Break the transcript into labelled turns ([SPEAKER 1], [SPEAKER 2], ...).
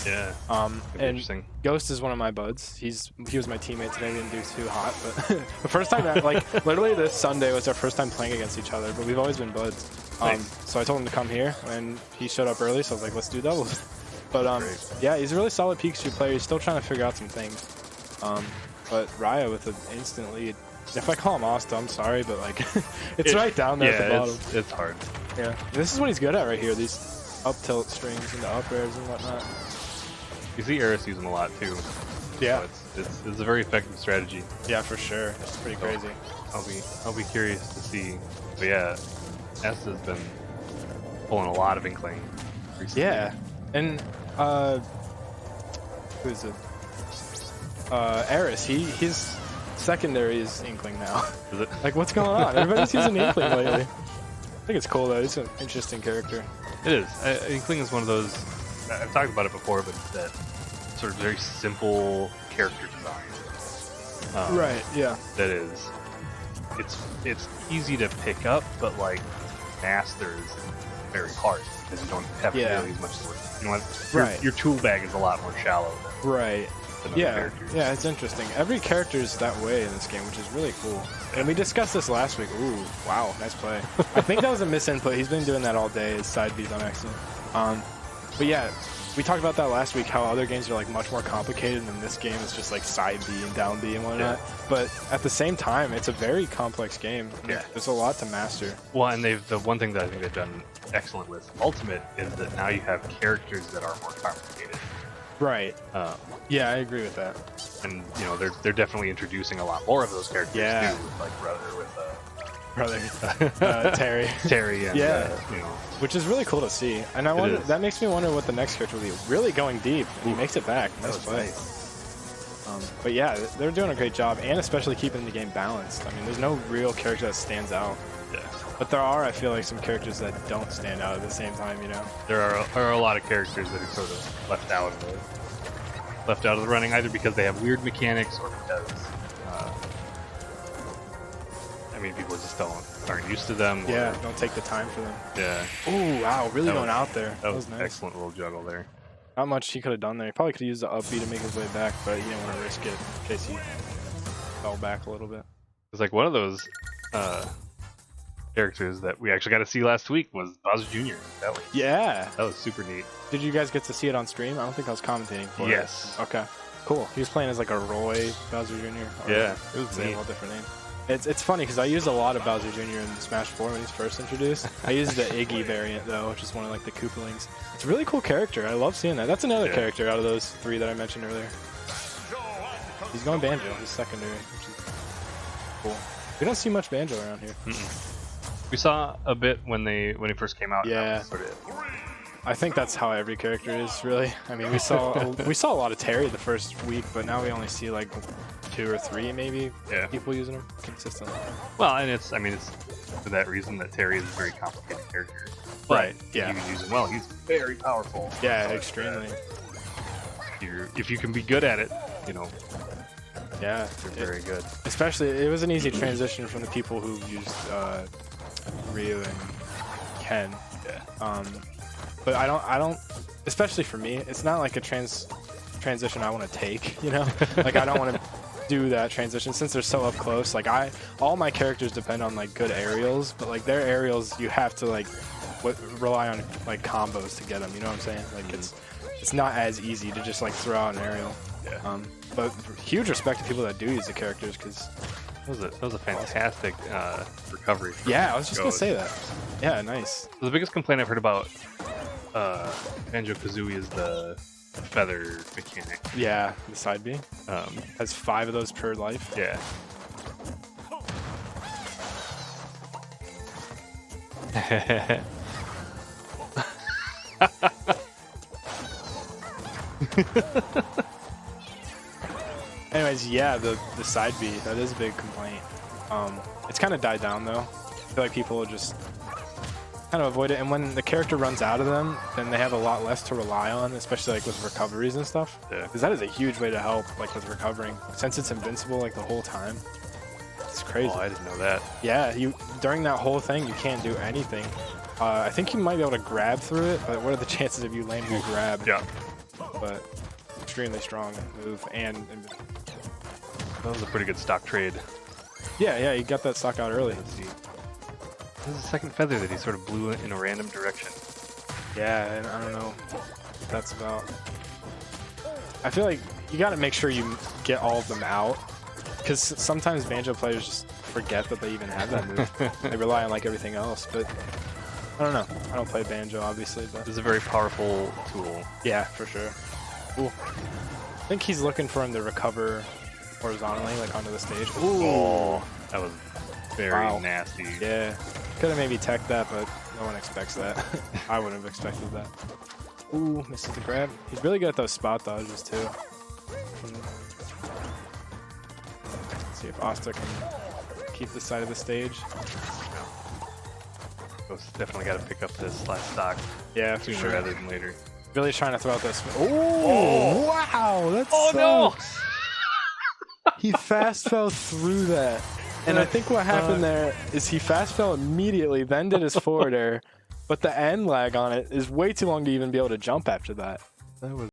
[SPEAKER 1] Yeah.
[SPEAKER 2] And
[SPEAKER 1] Interesting.
[SPEAKER 2] Ghost is one of my buds. He was my teammate today. We didn't do too hot, but the first time that, like, literally this Sunday was our first time playing against each other. But we've always been buds.
[SPEAKER 1] Nice.
[SPEAKER 2] So I told him to come here, and he showed up early. So I was like, let's do doubles. But yeah, he's a really solid Pikachu player. He's still trying to figure out some things. But RIA with an instant lead. If I call him Asta, I'm sorry, but like, it's right down there at the bottom.
[SPEAKER 1] It's hard.
[SPEAKER 2] Yeah, this is what he's good at right here. These up tilt strings into up airs and whatnot.
[SPEAKER 1] You see Eris use them a lot too.
[SPEAKER 2] Yeah,
[SPEAKER 1] so it's a very effective strategy.
[SPEAKER 2] Yeah, for sure. It's pretty crazy.
[SPEAKER 1] I'll be curious to see. But yeah, Asta's been pulling a lot of Inkling recently.
[SPEAKER 2] Yeah, and who is it? Eris. His secondary is Inkling now.
[SPEAKER 1] Is it?
[SPEAKER 2] Like, what's going on? Everybody's using Inkling lately. I think it's cool though. It's an interesting character.
[SPEAKER 1] It is. Inkling is one of those. I've talked about it before, but that sort of very simple character design.
[SPEAKER 2] Right. Yeah.
[SPEAKER 1] That is. It's easy to pick up, but like master is very hard because you don't have nearly as much sword. You know, your tool bag is a lot more shallow. Than other characters.
[SPEAKER 2] Yeah, it's interesting. Every character is that way in this game, which is really cool. And we discussed this last week. Ooh, wow, nice play. I think that was a misinput. He's been doing that all day, his side B's on accident. But yeah, we talked about that last week, how other games are like much more complicated than this game is just like side B and down B and whatnot. Yeah. But at the same time, it's a very complex game.
[SPEAKER 1] Yeah.
[SPEAKER 2] There's a lot to master.
[SPEAKER 1] Well, and the one thing that I think they've done excellent with Ultimate is that now you have characters that are more complicated.
[SPEAKER 2] Right. Yeah, I agree with that.
[SPEAKER 1] And you know, they're definitely introducing a lot more of those characters too, like
[SPEAKER 2] Terry.
[SPEAKER 1] Terry, and, you know,
[SPEAKER 2] which is really cool to see. And I wonder, that makes me wonder what the next character will be. Really going deep. He makes it back. Nice play. Nice. But yeah, they're doing a great job, and especially keeping the game balanced. I mean, there's no real character that stands out.
[SPEAKER 1] Yeah.
[SPEAKER 2] But there are, I feel like, some characters that don't stand out at the same time, you know?
[SPEAKER 1] There are a lot of characters that are sort of left out of the running, either because they have weird mechanics or because I mean, people just aren't used to them.
[SPEAKER 2] Yeah, don't take the time for them.
[SPEAKER 1] Yeah.
[SPEAKER 2] Oh wow, really going out there.
[SPEAKER 1] That was nice.
[SPEAKER 2] Nice.
[SPEAKER 1] Excellent little juggle there.
[SPEAKER 2] Not much he could have done there. He probably could have used the up B to make his way back, but he didn't want to risk it in case he fell back a little bit.
[SPEAKER 1] It's like one of those characters that we actually got to see last week was Bowser Jr. That was super neat.
[SPEAKER 2] Did you guys get to see it on stream? I don't think I was commentating for it. Okay. Cool. He was playing as like a Roy Bowser Jr.
[SPEAKER 1] Yeah, it was
[SPEAKER 2] a different name. It's funny because I used a lot of Bowser Jr. in Smash 4 when he's first introduced. I used the Iggy variant though, which is one of like the Koopalings. It's a really cool character. I love seeing that. That's another character out of those three that I mentioned earlier. He's going Banjo. He's secondary, which is cool. We don't see much Banjo around here.
[SPEAKER 1] We saw a bit when he first came out.
[SPEAKER 2] Yeah. I think that's how every character is, really. I mean, we saw a lot of Terry the first week, but now we only see like 2 or 3 maybe people using him consistently.
[SPEAKER 1] Well, and it's for that reason that Terry is a very complicated character. But you can use him well. He's very powerful.
[SPEAKER 2] Yeah, extremely.
[SPEAKER 1] If you can be good at it, you know.
[SPEAKER 2] Yeah,
[SPEAKER 1] you're very good.
[SPEAKER 2] Especially, it was an easy transition from the people who used Ryu and Ken.
[SPEAKER 1] Yeah.
[SPEAKER 2] But I don't. Especially for me, it's not like a transition I want to take. You know, like I don't want to do that transition since they're so up close. Like all my characters depend on like good aerials, but like their aerials, you have to like rely on like combos to get them. You know what I'm saying? Like it's not as easy to just like throw out an aerial.
[SPEAKER 1] Yeah.
[SPEAKER 2] But huge respect to people that do use the characters because
[SPEAKER 1] that was a fantastic recovery.
[SPEAKER 2] Yeah, I was just gonna say that. Yeah, nice.
[SPEAKER 1] So the biggest complaint I've heard about Banjo-Kazooie is the feather mechanic.
[SPEAKER 2] Yeah, the side B. Has 5 of those per life.
[SPEAKER 1] Yeah.
[SPEAKER 2] Anyways, yeah, the side B, that is a big complaint. It's kind of died down though. I feel like people will just kind of avoid it, and when the character runs out of them, then they have a lot less to rely on, especially like with recoveries and stuff.
[SPEAKER 1] Yeah.
[SPEAKER 2] Because that is a huge way to help, like with recovering, since it's invincible like the whole time. It's crazy.
[SPEAKER 1] Oh, I didn't know that.
[SPEAKER 2] Yeah, during that whole thing, you can't do anything. I think you might be able to grab through it, but what are the chances of you landing a grab?
[SPEAKER 1] Yeah.
[SPEAKER 2] but extremely strong move. And
[SPEAKER 1] that was a pretty good stock trade.
[SPEAKER 2] yeah, he got that stock out early.
[SPEAKER 1] Let's see. This is the second feather that he sort of blew in a random direction.
[SPEAKER 2] Yeah, and I don't know what that's about. I feel like you got to make sure you get all of them out, because sometimes banjo players just forget that they even have that move. They rely on like everything else, but I don't know. I don't play banjo, obviously, but
[SPEAKER 1] This is a very powerful tool.
[SPEAKER 2] yeah, for sure. Ooh. I think he's looking for him to recover horizontally, like onto the stage. Ooh,
[SPEAKER 1] Oh, that was very nasty.
[SPEAKER 2] yeah. Could have maybe teched that, but no one expects that. I wouldn't have expected that. Ooh, misses the grab. He's really good at those spot dodges too. Let's see if Asta can keep this side of the stage.
[SPEAKER 1] Definitely got to pick up this last stock
[SPEAKER 2] Yeah, for
[SPEAKER 1] sooner
[SPEAKER 2] sure.
[SPEAKER 1] rather than later.
[SPEAKER 2] Really trying to throw out this. Oh, wow, that's
[SPEAKER 1] no!
[SPEAKER 2] He fast fell through that. And I think what happened there is he fast fell immediately, then did his forward air, but the end lag on it is way too long to even be able to jump after that.
[SPEAKER 1] That was